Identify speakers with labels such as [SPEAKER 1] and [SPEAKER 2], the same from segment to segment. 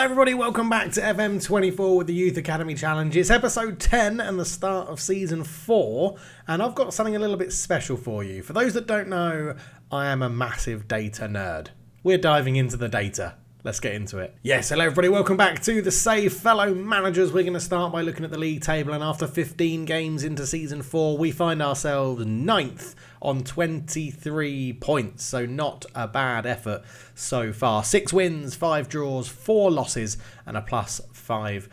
[SPEAKER 1] Everybody, welcome back to FM24 with the Youth Academy Challenge. It's episode 10 and the start of season 4, and I've got something a little bit special for you. For those that don't know, I am a massive data nerd. We're diving into the data. Let's get into it. Yes, hello everybody, welcome back to the Save Fellow Managers. We're going to start by looking at the league table, and after 15 games into season 4, we find ourselves 9th on 23 points, so not a bad effort so far. 6 wins, 5 draws, 4 losses, and a plus 5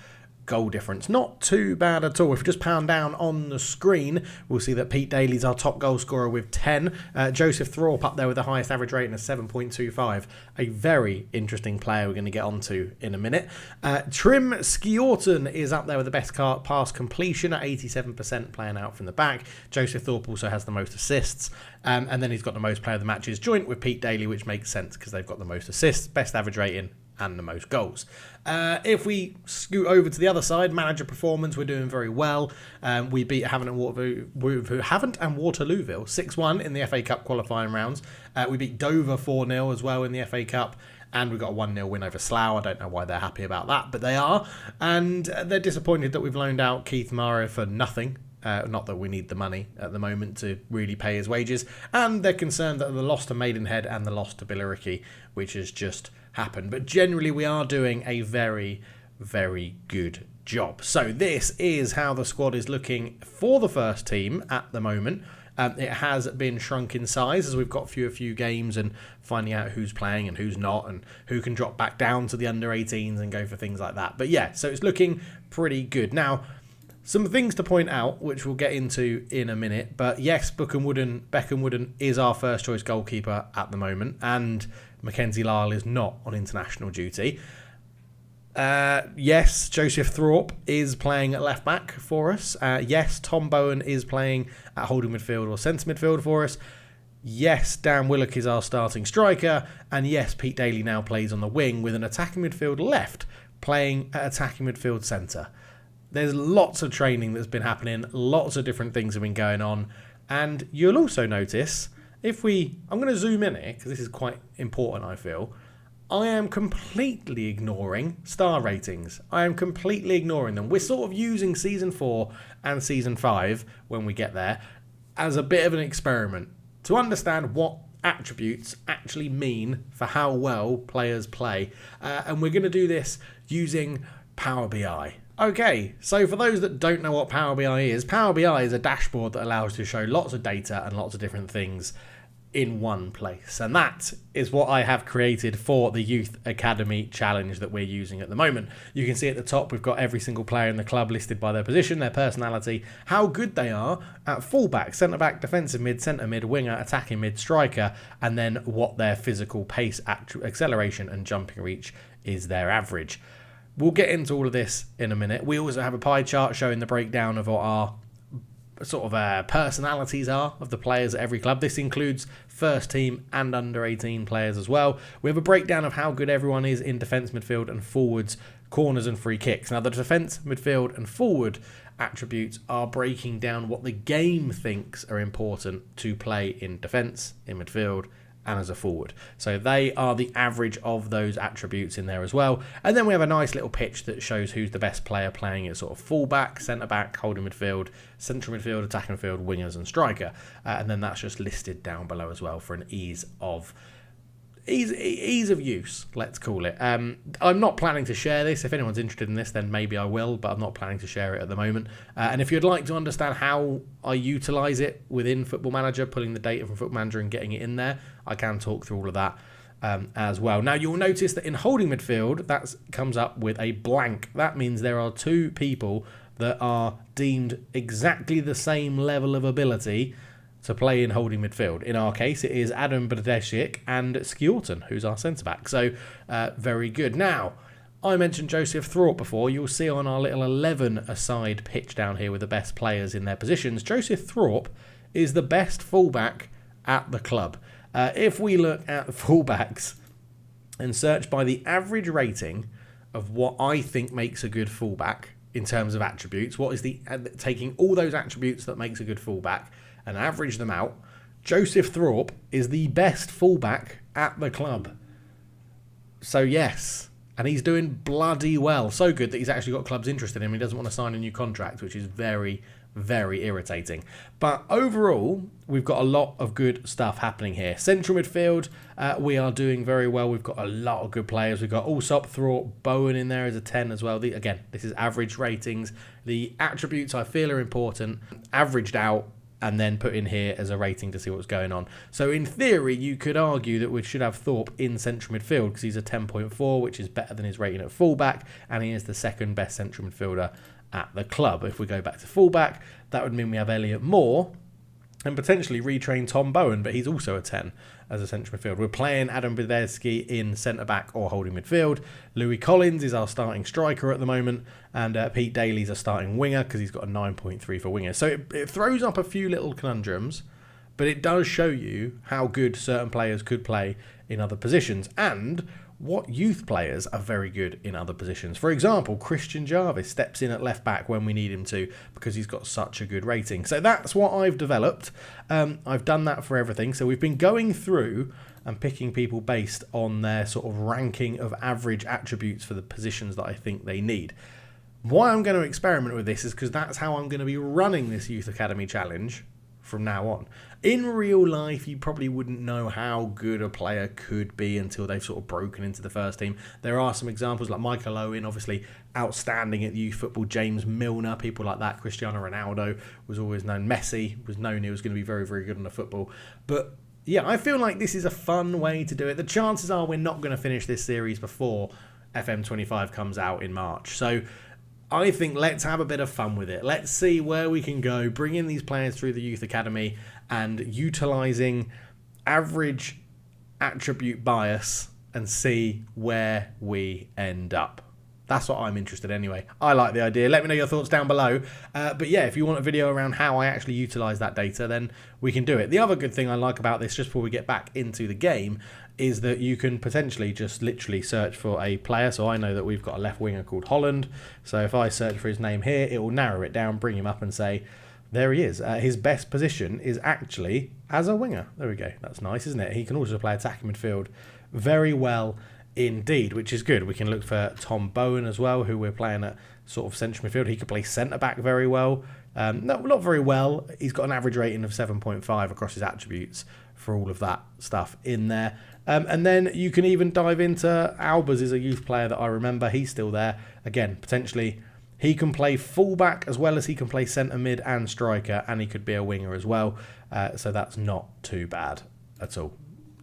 [SPEAKER 1] goal difference. Not too bad at all. If we just pound down on the screen, we'll see that Pete Daly's our top goal scorer with 10. Joseph Thorpe up there with the highest average rating of 7.25. A very interesting player we're going to get onto in a minute. Trim Skjorten is up there with the best pass completion at 87%, playing out from the back. Joseph Thorpe also has the most assists. And then he's got the most player of the matches joint with Pete Daly, which makes sense because they've got the most assists, best average rating, and the most goals. If we scoot over to the other side, manager performance, we're doing very well. We beat Havant and Waterlooville 6-1 in the FA Cup qualifying rounds. We beat Dover 4-0 as well in the FA Cup. And we got a 1-0 win over Slough. I don't know why they're happy about that, but they are. And they're disappointed that we've loaned out Keith Mara for nothing. Not that we need the money at the moment to really pay his wages. And they're concerned that the loss to Maidenhead and the loss to Billericay, which has just happened. But generally, we are doing a very, very good job. So this is how the squad is looking for the first team at the moment. It has been shrunk in size as we've got through a few games and finding out who's playing and who's not and who can drop back down to the under-18s and go for things like that. But yeah, so it's looking pretty good. Now, some things to point out, which we'll get into in a minute. But yes, Beckham Wooden is our first choice goalkeeper at the moment. And Mackenzie Lyle is not on international duty. Yes, Joseph Thorpe is playing at left back for us. Yes, Tom Bowen is playing at holding midfield or centre midfield for us. Yes, Dan Willock is our starting striker. And yes, Pete Daly now plays on the wing with an attacking midfield left, playing at attacking midfield centre. There's lots of training that's been happening. Lots of different things have been going on. And you'll also notice, I'm going to zoom in here because this is quite important, I feel. I am completely ignoring star ratings. I am completely ignoring them. We're sort of using season 4 and season 5, when we get there, as a bit of an experiment to understand what attributes actually mean for how well players play. And we're going to do this using Power BI. Okay, so for those that don't know what Power BI is a dashboard that allows you to show lots of data and lots of different things in one place. And that is what I have created for the Youth Academy Challenge that we're using at the moment. You can see at the top we've got every single player in the club listed by their position, their personality, how good they are at fullback, centre-back, defensive mid, centre mid, winger, attacking mid, striker, and then what their physical pace, acceleration and jumping reach is their average. We'll get into all of this in a minute. We also have a pie chart showing the breakdown of what our sort of personalities are of the players at every club. This includes first team and under 18 players as well. We have a breakdown of how good everyone is in defence, midfield and forwards, corners and free kicks. Now the defence, midfield and forward attributes are breaking down what the game thinks are important to play in defence, in midfield and as a forward. So they are the average of those attributes in there as well. And then we have a nice little pitch that shows who's the best player playing at sort of fullback, centre-back, holding midfield, central midfield, attacking midfield, wingers and striker. And then that's just listed down below as well for an ease of use, let's call it. I'm not planning to share this. If anyone's interested in this, then maybe I will, but I'm not planning to share it at the moment. And if you'd like to understand how I utilise it within Football Manager, pulling the data from Football Manager and getting it in there, I can talk through all of that as well. Now, you'll notice that in holding midfield, that comes up with a blank. That means there are 2 people that are deemed exactly the same level of ability to play in holding midfield. In our case, it is Adam Brdesic and Skjorten, who's our centre-back. So, very good. Now, I mentioned Joseph Thorpe before. You'll see on our little 11-a-side pitch down here with the best players in their positions, Joseph Thorpe is the best fullback at the club. If we look at the fullbacks and search by the average rating of what I think makes a good fullback in terms of attributes, what is taking all those attributes that makes a good fullback and average them out, Joseph Thorpe is the best fullback at the club. So yes, And he's doing bloody well. So good that he's actually got clubs interested in him. He doesn't want to sign a new contract, which is very, very irritating. But overall, we've got a lot of good stuff happening here. Central midfield, we are doing very well. We've got a lot of good players. We've got Allsop, Thorpe, Bowen in there as a 10 as well. Again, this is average ratings. The attributes I feel are important, averaged out, and then put in here as a rating to see what's going on. So in theory, you could argue that we should have Thorpe in central midfield because he's a 10.4, which is better than his rating at fullback, and he is the second best central midfielder at the club. If we go back to fullback, that would mean we have Elliot Moore and potentially retrain Tom Bowen, but he's also a 10 as a central midfield. We're playing Adam Brzezowski in centre-back or holding midfield. Louis Collins is our starting striker at the moment, and Pete Daly's a starting winger because he's got a 9.3 for winger. So it throws up a few little conundrums, but it does show you how good certain players could play in other positions, and what youth players are very good in other positions. For example, Christian Jarvis steps in at left back when we need him to because he's got such a good rating. So that's what I've developed. I've done that for everything. So we've been going through and picking people based on their sort of ranking of average attributes for the positions that I think they need. Why I'm going to experiment with this is because that's how I'm going to be running this Youth Academy Challenge from now on. In real life, you probably wouldn't know how good a player could be until they've sort of broken into the first team. There are some examples like Michael Owen, obviously outstanding at youth football, James Milner, people like that. Cristiano Ronaldo was always known. Messi was known he was going to be very, very good on the football. But yeah, I feel like this is a fun way to do it. The chances are we're not going to finish this series before FM25 comes out in March. So I think let's have a bit of fun with it. Let's see where we can go, bring in these players through the Youth Academy and utilising average attribute bias and see where we end up. That's what I'm interested in anyway. I like the idea. Let me know your thoughts down below. But yeah, if you want a video around how I actually utilise that data, then we can do it. The other good thing I like about this, just before we get back into the game, is that you can potentially just literally search for a player. So I know that we've got a left winger called Holland. So if I search for his name here, it will narrow it down, bring him up and say, there he is. His best position is actually as a winger. There we go. That's nice, isn't it? He can also play attacking midfield very well indeed, which is good. We can look for Tom Bowen as well, who we're playing at sort of central midfield. He could play centre-back very well. No, not very well. He's got an average rating of 7.5 across his attributes for all of that stuff in there. And then you can even dive into Albers is a youth player that I remember. He's still there. Again, potentially he can play fullback as well as he can play centre mid and striker, and he could be a winger as well. So that's not too bad at all.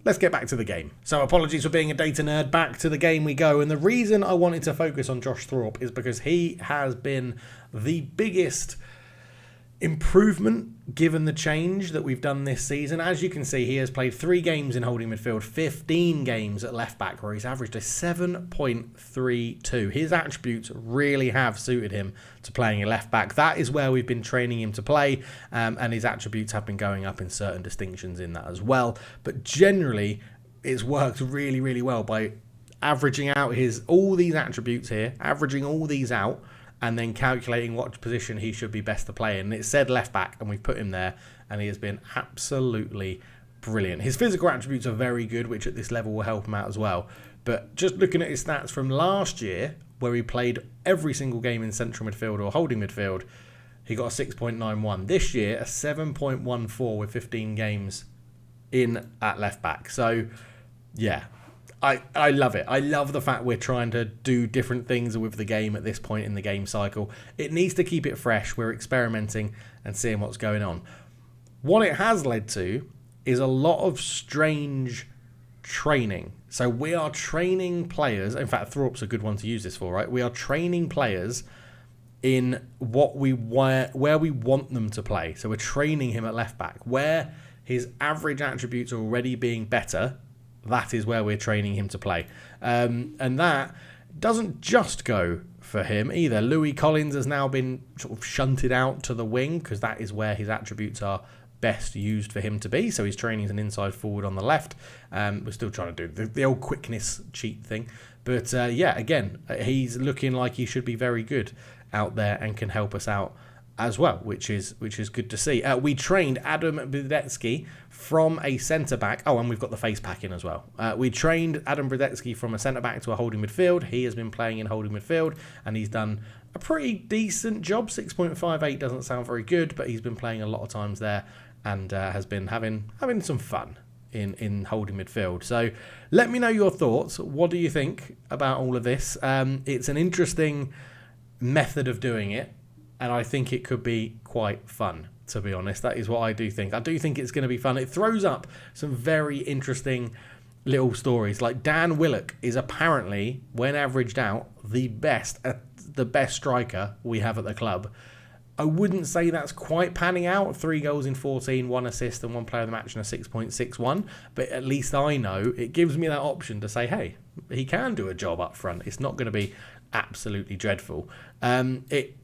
[SPEAKER 1] Let's get back to the game. So apologies for being a data nerd. Back to the game we go. And the reason I wanted to focus on Josh Thorpe is because he has been the biggest improvement given the change that we've done this season. As you can see, he has played 3 games in holding midfield, 15 games at left back, where he's averaged a 7.32. His attributes really have suited him to playing a left back. That is where we've been training him to play, and his attributes have been going up in certain distinctions in that as well. But generally, it's worked really, really well by averaging out all these attributes here, averaging all these out, and then calculating what position he should be best to play in. And it said left back, and we've put him there, and he has been absolutely brilliant. His physical attributes are very good, which at this level will help him out as well. But just looking at his stats from last year, where he played every single game in central midfield or holding midfield, he got a 6.91. This year, a 7.14 with 15 games in at left back. So, yeah. I love it. I love the fact we're trying to do different things with the game at this point in the game cycle. It needs to keep it fresh. We're experimenting and seeing what's going on. What it has led to is a lot of strange training. So we are training players. In fact, Thorpe's a good one to use this for, right? We are training players in where we want them to play. So we're training him at left back. Where his average attributes are already being better, that is where we're training him to play. And that doesn't just go for him either. Louis Collins has now been sort of shunted out to the wing because that is where his attributes are best used for him to be. So he's training as an inside forward on the left. We're still trying to do the old quickness cheat thing. But yeah, again, he's looking like he should be very good out there and can help us out as well, which is good to see. We trained Adam Brzezicki from a centre-back. Oh, and we've got the face pack in as well. We trained Adam Brzezicki from a centre-back to a holding midfield. He has been playing in holding midfield, and he's done a pretty decent job. 6.58 doesn't sound very good, but he's been playing a lot of times there and has been having some fun in holding midfield. So let me know your thoughts. What do you think about all of this? It's an interesting method of doing it, and I think it could be quite fun, to be honest. That is what I do think. I do think it's going to be fun. It throws up some very interesting little stories. Like Dan Willock is apparently, when averaged out, the best striker we have at the club. I wouldn't say that's quite panning out. 3 goals in 14, 1 assist and 1 player of the match and a 6.61. But at least I know it gives me that option to say, hey, he can do a job up front. It's not going to be absolutely dreadful. It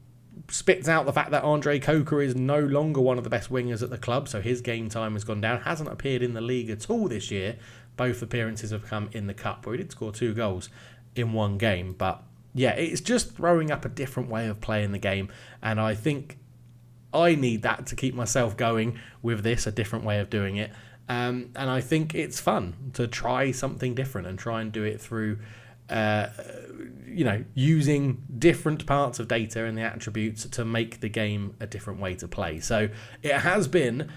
[SPEAKER 1] spits out the fact that Andre Coker is no longer one of the best wingers at the club, so his game time has gone down. Hasn't appeared in the league at all this year. Both appearances have come in the cup, where he did score 2 goals in 1 game. But yeah, it's just throwing up a different way of playing the game, and I think I need that to keep myself going with this, a different way of doing it. And I think it's fun to try something different and try and do it through using different parts of data and the attributes to make the game a different way to play. So it has been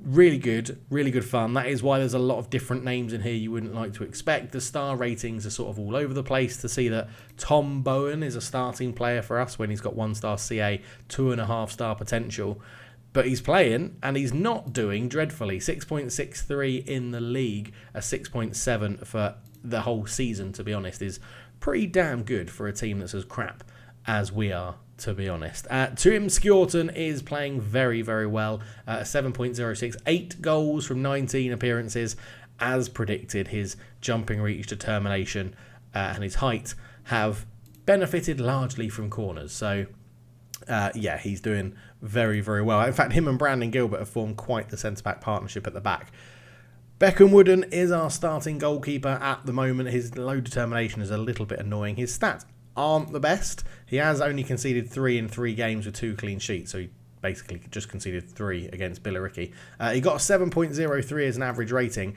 [SPEAKER 1] really good fun. That is why there's a lot of different names in here you wouldn't like to expect. The star ratings are sort of all over the place. To see that Tom Bowen is a starting player for us when he's got 1-star CA, 2.5-star potential. But he's playing, and he's not doing dreadfully. 6.63 in the league, a 6.7 for the whole season, to be honest, is pretty damn good for a team that's as crap as we are, to be honest. Tim Skjorten is playing very, very well. 7.06, 8 goals from 19 appearances. As predicted, his jumping reach, determination, and his height have benefited largely from corners. So, he's doing very, very well. In fact, him and Brandon Gilbert have formed quite the centre-back partnership at the back. Beckham Wooden is our starting goalkeeper at the moment. His low determination is a little bit annoying. His stats aren't the best. He has only conceded 3 in 3 games with 2 clean sheets, so he basically just conceded 3 against Billericay. He got a 7.03 as an average rating.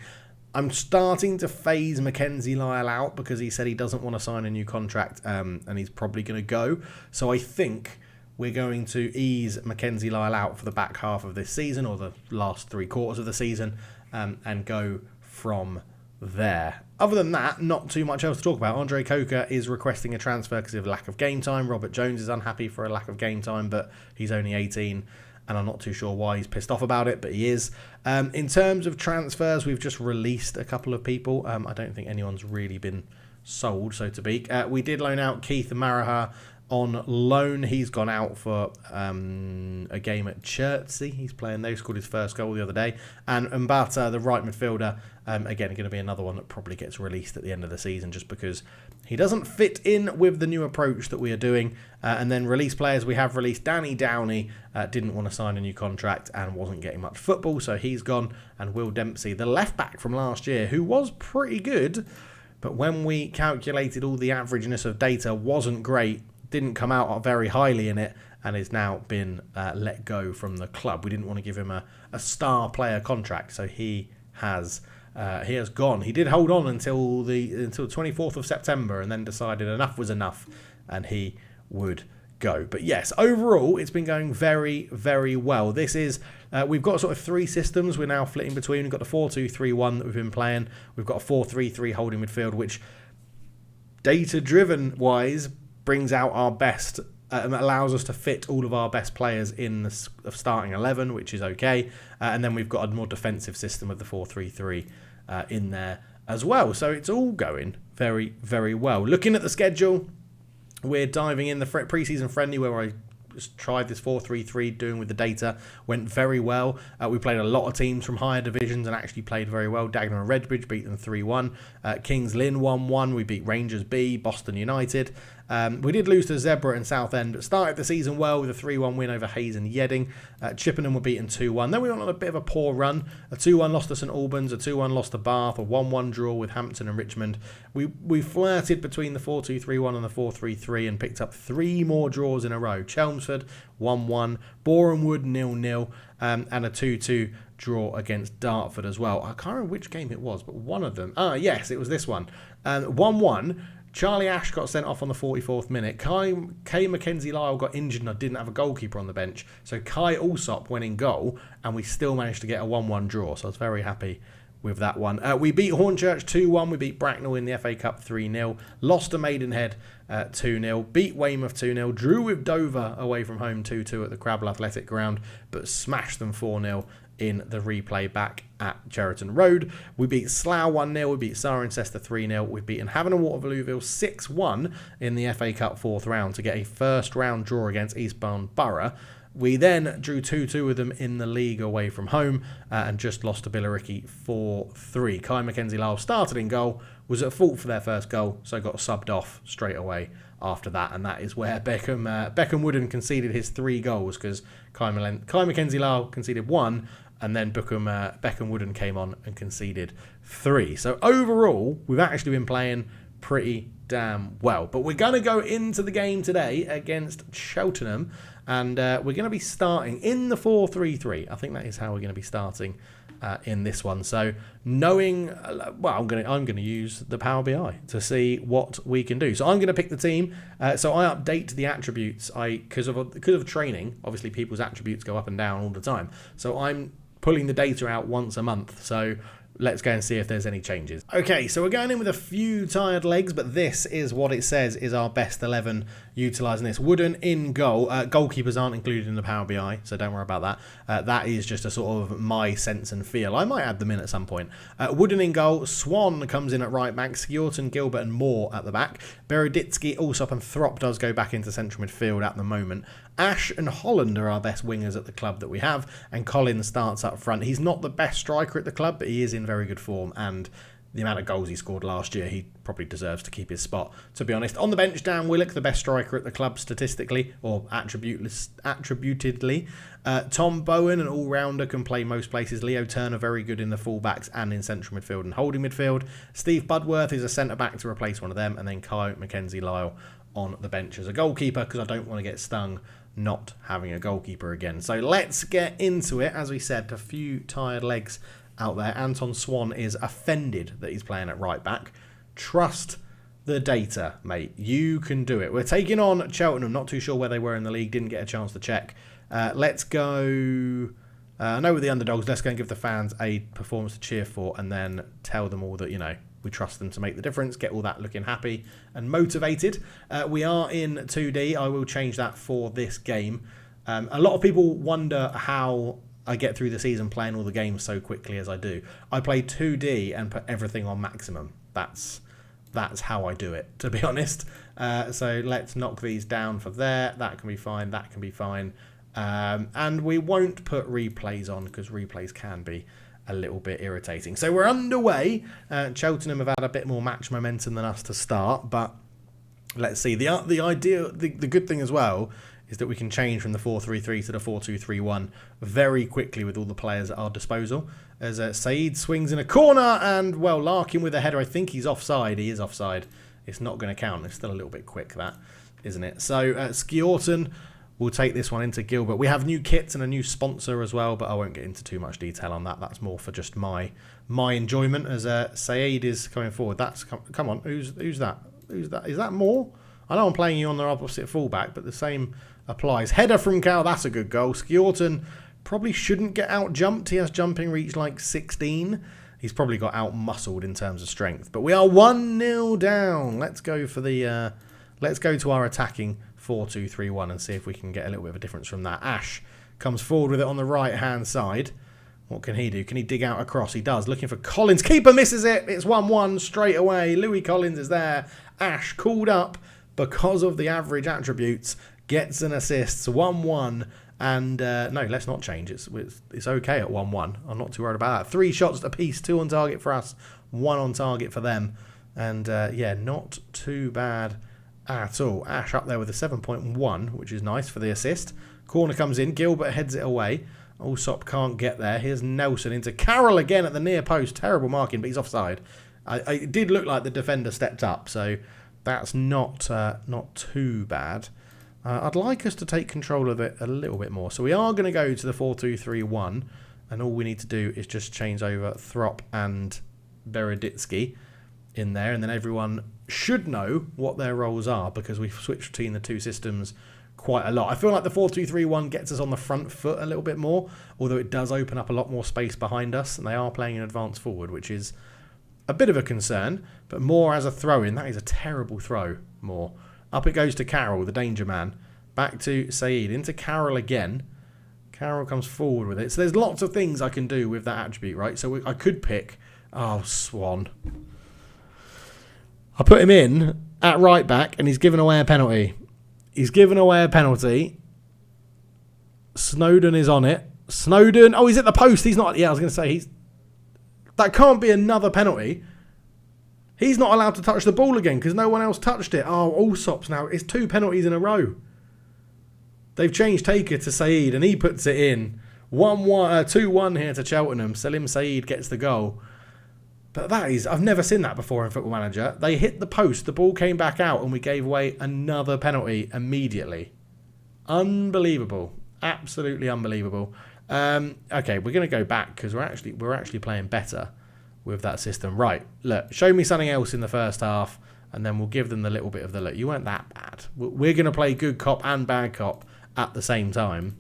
[SPEAKER 1] I'm starting to phase Mackenzie Lyle out because he said he doesn't want to sign a new contract, and he's probably going to go. So I think we're going to ease Mackenzie Lyle out for the back half of this season, or the last 3 quarters of the season, and go from there. Other than that, not too much else to talk about. Andre Coker is requesting a transfer because of lack of game time. Robert Jones is unhappy for a lack of game time, but he's only 18, and I'm not too sure why he's pissed off about it, but he is. In terms of transfers, we've just released a couple of people. I don't think anyone's really been sold, so to speak. We did loan out Keith Maraha on loan. He's gone out for a game at Chertsey. He's playing there. He scored his first goal the other day. And Mbata, the right midfielder, again, going to be another one that probably gets released at the end of the season just because he doesn't fit in with the new approach that we are doing. And then release players, we have released Danny Downey, didn't want to sign a new contract and wasn't getting much football, so he's gone. And Will Dempsey, the left back from last year, who was pretty good, but when we calculated all the averageness of data, wasn't great, didn't come out very highly in it, and has now been let go from the club. We didn't want to give him a star player contract, so he has gone. He did hold on until the 24th of September, and then decided enough was enough, and he would go. But yes, overall, it's been going very, very well. This is we've got sort of 3 systems we're now flitting between. We've got the 4-2-3-1 that we've been playing. We've got a 4-3-3 holding midfield, which data-driven wise brings out our best, allows us to fit all of our best players in the starting 11, which is okay. And then we've got a more defensive system of the 4-3-3 in there as well. So it's all going very, very well. Looking at the schedule, we're diving in the pre-season friendly where I just tried this 4-3-3 doing with the data. Went very well. We played a lot of teams from higher divisions and actually played very well. Dagenham and Redbridge beat them 3-1. Kings Lynn 1-1. We beat Rangers B, Boston United. We did lose to Zebra and Southend, but started the season well with a 3-1 win over Hayes and Yedding. Chippenham were beaten 2-1. Then we went on a bit of a poor run. A 2-1 loss to St Albans, a 2-1 loss to Bath, a 1-1 draw with Hampton and Richmond. We flirted between the 4-2-3-1 and the 4-3-3 and picked up 3 more draws in a row. Chelmsford Chelmsford 1-1, Boreham Wood 0-0, and a 2-2 draw against Dartford as well. I can't remember which game it was, but one of them. Yes, it was this one. 1-1. Charlie Ash got sent off on the 44th minute. Kay Mackenzie-Lyle got injured and I didn't have a goalkeeper on the bench. So Kai Alsop went in goal and we still managed to get a 1-1 draw. So I was very happy with that one. We beat Hornchurch 2-1. We beat Bracknell in the FA Cup 3-0. Lost to Maidenhead 2-0. Beat Weymouth 2-0. Drew with Dover away from home 2-2 at the Crabble Athletic Ground, but smashed them 4-0 in the replay back at Cheriton Road. We beat Slough 1-0. We beat Cirencester 3-0. We've beaten Havant and Waterlooville 6-1 in the FA Cup 4th round to get a first round draw against Eastbourne Borough. We then drew 2-2 with them in the league away from home and just lost to Billericay 4-3. Kai Mackenzie-Lyle started in goal, was at fault for their first goal, so got subbed off straight away after that, and that is where Beckham Wooden conceded his 3 goals, because Kai Mackenzie-Lyle conceded 1, and then Beckham Wooden came on and conceded 3. So overall, we've actually been playing pretty damn well. But we're going to go into the game today against Cheltenham, and we're going to be starting in the 4-3-3. I think that is how we're going to be starting in this one. So knowing, I'm going to use the Power BI to see what we can do. So I'm going to pick the team. So I update the attributes. Because of training, obviously people's attributes go up and down all the time. So I'm pulling the data out once a month. So let's go and see if there's any changes. Okay, so we're going in with a few tired legs, but this is what it says is our best 11 utilising this. Wooden in goal. Goalkeepers aren't included in the Power BI, so don't worry about that. That is just a sort of my sense and feel. I might add them in at some point. Wooden in goal. Swan comes in at right back. Skjorton, Gilbert and Moore at the back. Beroditsky, Alsop and Throp does go back into central midfield at the moment. Ash and Holland are our best wingers at the club that we have, and Collins starts up front. He's not the best striker at the club, but he is in very good form, and the amount of goals he scored last year, he probably deserves to keep his spot, to be honest. On the bench, Dan Willock, the best striker at the club statistically, or attributedly. Tom Bowen, an all-rounder, can play most places. Leo Turner, very good in the full-backs and in central midfield and holding midfield. Steve Budworth is a centre-back to replace one of them, and then Kai Mackenzie-Lyle on the bench as a goalkeeper, because I don't want to get stung not having a goalkeeper again. So let's get into it. As we said, a few tired legs out there. Anton Swan is offended that he's playing at right back. Trust the data, mate. You can do it. We're taking on Cheltenham. Not too sure where they were in the league. Didn't get a chance to check. Let's go. I know we're the underdogs. Let's go and give the fans a performance to cheer for, and then tell them all that, we trust them to make the difference, get all that looking happy and motivated. We are in 2D. I will change that for this game. A lot of people wonder how I get through the season playing all the games so quickly as I do. I play 2D and put everything on maximum. That's how I do it, to be honest. So let's knock these down for there. That can be fine. That can be fine. And we won't put replays on, because replays can be a little bit irritating. So we're underway. Cheltenham have had a bit more match momentum than us to start, but let's see. The good thing as well is that we can change from the 4-3-3 to the 4-2-3-1 very quickly with all the players at our disposal. As Saeed swings in a corner, and Larkin with a header. I think he's offside. He is offside. It's not going to count. It's still a little bit quick, that, isn't it? So Skjorton will take this one into Gilbert. We have new kits and a new sponsor as well, but I won't get into too much detail on that. That's more for just my enjoyment, as Saeed is coming forward. Come on, who's that? Who's that? Is that Moore? I know I'm playing you on the opposite fullback, but the same applies. Header from Cal, that's a good goal. Skjorton probably shouldn't get out jumped. He has jumping reach like 16. He's probably got out muscled in terms of strength. But we are 1-0 down. Let's go for the let's go to our attacking 4-2-3-1 and see if we can get a little bit of a difference from that. Ash comes forward with it on the right hand side. What can he do? Can he dig out across? He does. Looking for Collins. Keeper misses it. It's 1-1 straight away. Louis Collins is there. Ash called up because of the average attributes. Gets an assist. 1-1. And no, let's not change. It's okay at 1-1. I'm not too worried about that. 3 shots apiece. 2 on target for us. 1 on target for them. And yeah, not too bad at all. Ash up there with a 7.1, which is nice for the assist. Corner comes in. Gilbert heads it away. Alsop can't get there. Here's Nelson into Carroll again at the near post. Terrible marking, but he's offside. It did look like the defender stepped up, so that's not too bad. I'd like us to take control of it a little bit more. So we are going to go to the 4-2-3-1, and all we need to do is just change over Throp and Bereditsky in there, and then everyone should know what their roles are because we've switched between the two systems quite a lot. I feel like the 4-2-3-1 gets us on the front foot a little bit more, although it does open up a lot more space behind us, and they are playing an advance forward, which is a bit of a concern, but more as a throw-in. That is a terrible throw, more. Up it goes to Carroll, the danger man. Back to Saeed, into Carroll again. Carroll comes forward with it. So there's lots of things I can do with that attribute, right? So I could pick... Oh, Swan. I put him in at right back, and he's given away a penalty. He's given away a penalty. Snowden is on it. Snowden... Oh, he's at the post. He's not... Yeah, I was going to say, he's... That can't be another penalty. He's not allowed to touch the ball again because no one else touched it. Oh, Allsops now. It's 2 penalties in a row. They've changed Taker to Saeed and he puts it in. 2-1 here to Cheltenham. Salim Saeed gets the goal. But that is... I've never seen that before in Football Manager. They hit the post, the ball came back out and we gave away another penalty immediately. Unbelievable. Absolutely unbelievable. Okay, we're going to go back because we're actually playing better with that system. Right, look, show me something else in the first half and then we'll give them the little bit of the look. You weren't that bad. We're going to play good cop and bad cop at the same time.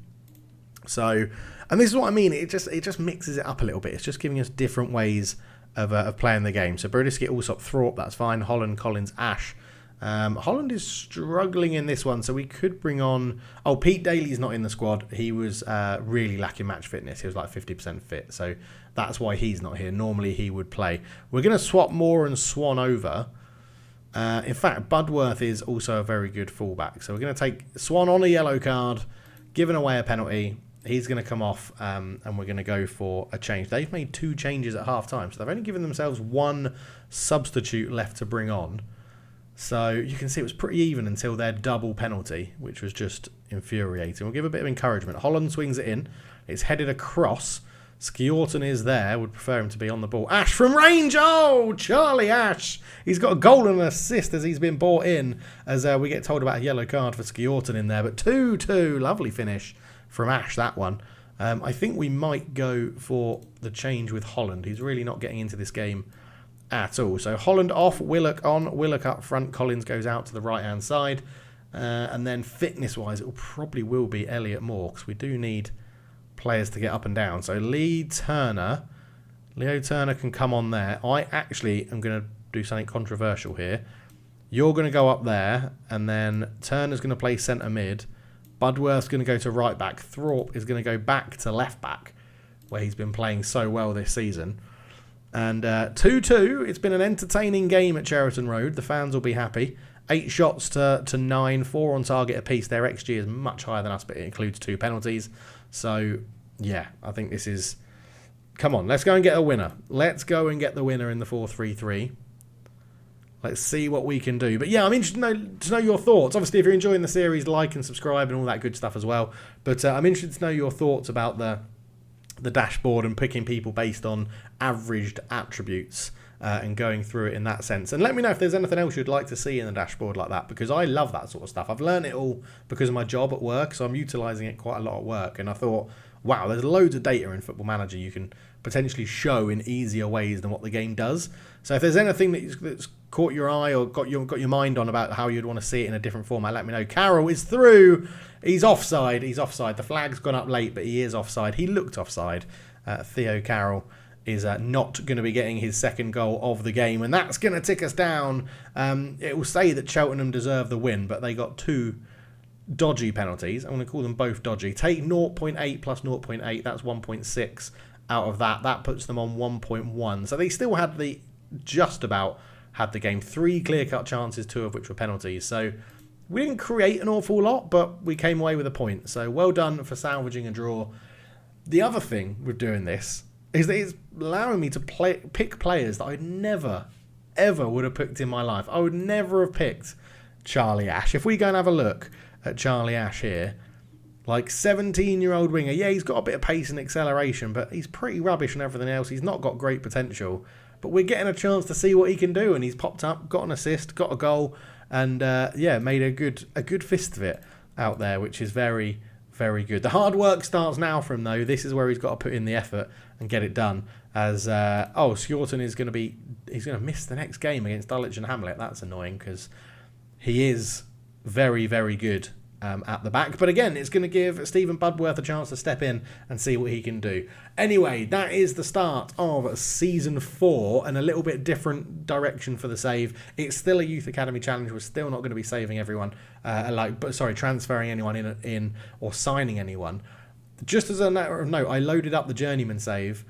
[SPEAKER 1] So, and this is what I mean. It just mixes it up a little bit. It's just giving us different ways of playing the game. So Brodisky, Allsop, Thorpe, that's fine. Holland, Collins, Ash. Holland is struggling in this one, so we could bring on... Oh, Pete Daly's not in the squad. He was really lacking match fitness. He was like 50% fit, so that's why he's not here. Normally he would play. We're going to swap Moore and Swan over. In fact, Budworth is also a very good fullback, so we're going to take Swan on a yellow card, giving away a penalty. He's going to come off, and we're going to go for a change. They've made 2 changes at half-time, so they've only given themselves 1 substitute left to bring on. So you can see it was pretty even until their double penalty, which was just infuriating. We'll give a bit of encouragement. Holland swings it in. It's headed across. Skjorten is there. Would prefer him to be on the ball. Ash from range. Oh, Charlie Ash. He's got a goal and an assist as he's been brought in. As we get told about a yellow card for Skjorten in there. But 2-2. Lovely finish from Ash, that one. I think we might go for the change with Holland. He's really not getting into this game at all. So Holland off, Willock on, Willock up front, Collins goes out to the right hand side, and then fitness wise it probably will be Elliot Moore because we do need players to get up and down. So Leo Turner can come on there. I actually am going to do something controversial here. You're going to go up there, and then Turner's going to play centre mid, Budworth's going to go to right back, Thorpe is going to go back to left back where he's been playing so well this season. And 2-2, it's been an entertaining game at Cheriton Road. The fans will be happy. 8 shots to 9, 4 on target apiece. Their XG is much higher than us, but it includes 2 penalties. So, yeah, I think this is... Come on, let's go and get a winner. Let's go and get the winner in the 4-3-3. Let's see what we can do. But yeah, I'm interested to know your thoughts. Obviously, if you're enjoying the series, like and subscribe and all that good stuff as well. But I'm interested to know your thoughts about the dashboard and picking people based on averaged attributes and going through it in that sense. And let me know if there's anything else you'd like to see in the dashboard like that, because I love that sort of stuff. I've learned it all because of my job at work, so I'm utilising it quite a lot at work. And I thought, wow, there's loads of data in Football Manager you can potentially show in easier ways than what the game does. So if there's anything that's caught your eye or got your mind on about how you'd want to see it in a different format, let me know. Carroll is through. He's offside. The flag's gone up late, but he is offside. He looked offside. Theo Carroll is not going to be getting his second goal of the game, and that's going to tick us down. It will say that Cheltenham deserve the win, but they got 2 dodgy penalties. I'm going to call them both dodgy. Take 0.8 plus 0.8. That's 1.6 out of that. That puts them on 1.1. So they still had just about had the game. 3 clear-cut chances, 2 of which were penalties. So we didn't create an awful lot, but we came away with a point. So well done for salvaging a draw. The other thing with doing this is that it's allowing me to pick players that I'd never, ever would have picked in my life. I would never have picked Charlie Ash. If we go and have a look at Charlie Ash here, like 17-year-old winger. Yeah, he's got a bit of pace and acceleration, but he's pretty rubbish and everything else. He's not got great potential. But we're getting a chance to see what he can do, and he's popped up, got an assist, got a goal, and yeah, made a good fist of it. out there, which is very, very good. The hard work starts now for him, though. This is where he's got to put in the effort and get it done. As Skjorten is going to miss the next game against Dulwich and Hamlet. That's annoying because he is very, very good at the back. But again, it's going to give Stephen Budworth a chance to step in and see what he can do. Anyway, that is the start of Season 4 and a little bit different direction for the save. It's still a Youth Academy Challenge. We're still not going to be saving everyone, transferring anyone in or signing anyone. Just as a matter of note, I loaded up the Journeyman save,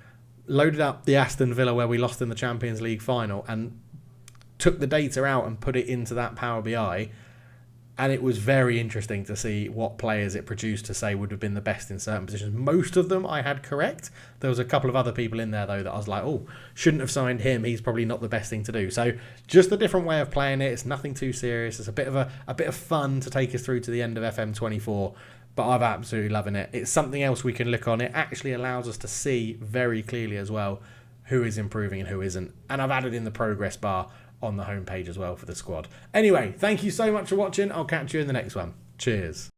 [SPEAKER 1] loaded up the Aston Villa where we lost in the Champions League final and took the data out and put it into that Power BI. And it was very interesting to see what players it produced to say would have been the best in certain positions. Most of them I had correct. There was a couple of other people in there, though, that I was like, oh, shouldn't have signed him. He's probably not the best thing to do. So just a different way of playing it. It's nothing too serious. It's a bit of fun to take us through to the end of FM24. But I'm absolutely loving it. It's something else we can look on. It actually allows us to see very clearly as well who is improving and who isn't. And I've added in the progress bar on the homepage as well for the squad. Anyway, thank you so much for watching. I'll catch you in the next one. Cheers.